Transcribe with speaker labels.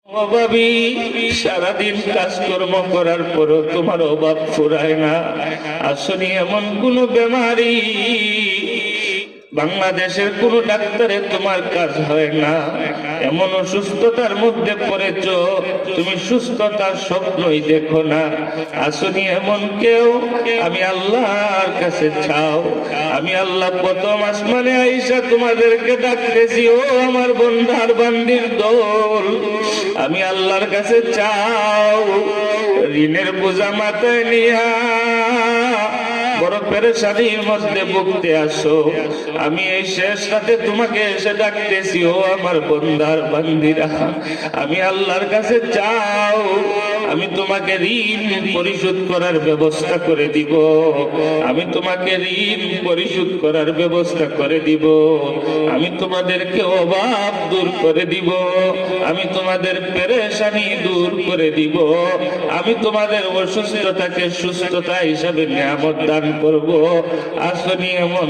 Speaker 1: অভাবী, সারাদিন কাজকর্ম করার পরও তোমার অভাব ফুরায় না। আসলে এমন কোন বেমারি বাংলাদেশের কোন ডাক্তারে তোমার কাজ হয় না। এমন অসুস্থতার মধ্যে পড়েছ, তুমি সুস্থতার স্বপ্নই দেখো না। আসনি এমন কেউ, আমি আল্লাহর কাছে চাও। আমি আল্লাহ প্রথম আসমানে আইসা তোমাদেরকে ডাকতেছি, ও আমার বন্ধার বান্দির দল, আমি আল্লাহর কাছে চাও। ঋণের বোঝা মাথায় নিয়া বড় পেরেশানির মধ্যে ভুগতে আসো, আমি এই শেষ রাতে তোমাকে এসে ডাকতেছি, ও আমার বন্দার বান্দিরা, আমি আল্লাহর কাছে চাও। আমি তোমাকে ঋণ পরিশোধ করার ব্যবস্থা করে দিব, আমি তোমাকে ঋণ পরিশোধ করার ব্যবস্থা করে দিব, আমি তোমাদেরকে অভাব দূর করে দিব, আমি তোমাদের পেরেশানি দূর করে দিব, আমি তোমাদের অসুস্থতাকে সুস্থতা হিসাবে নিয়ামত দান করব। আসনি এমন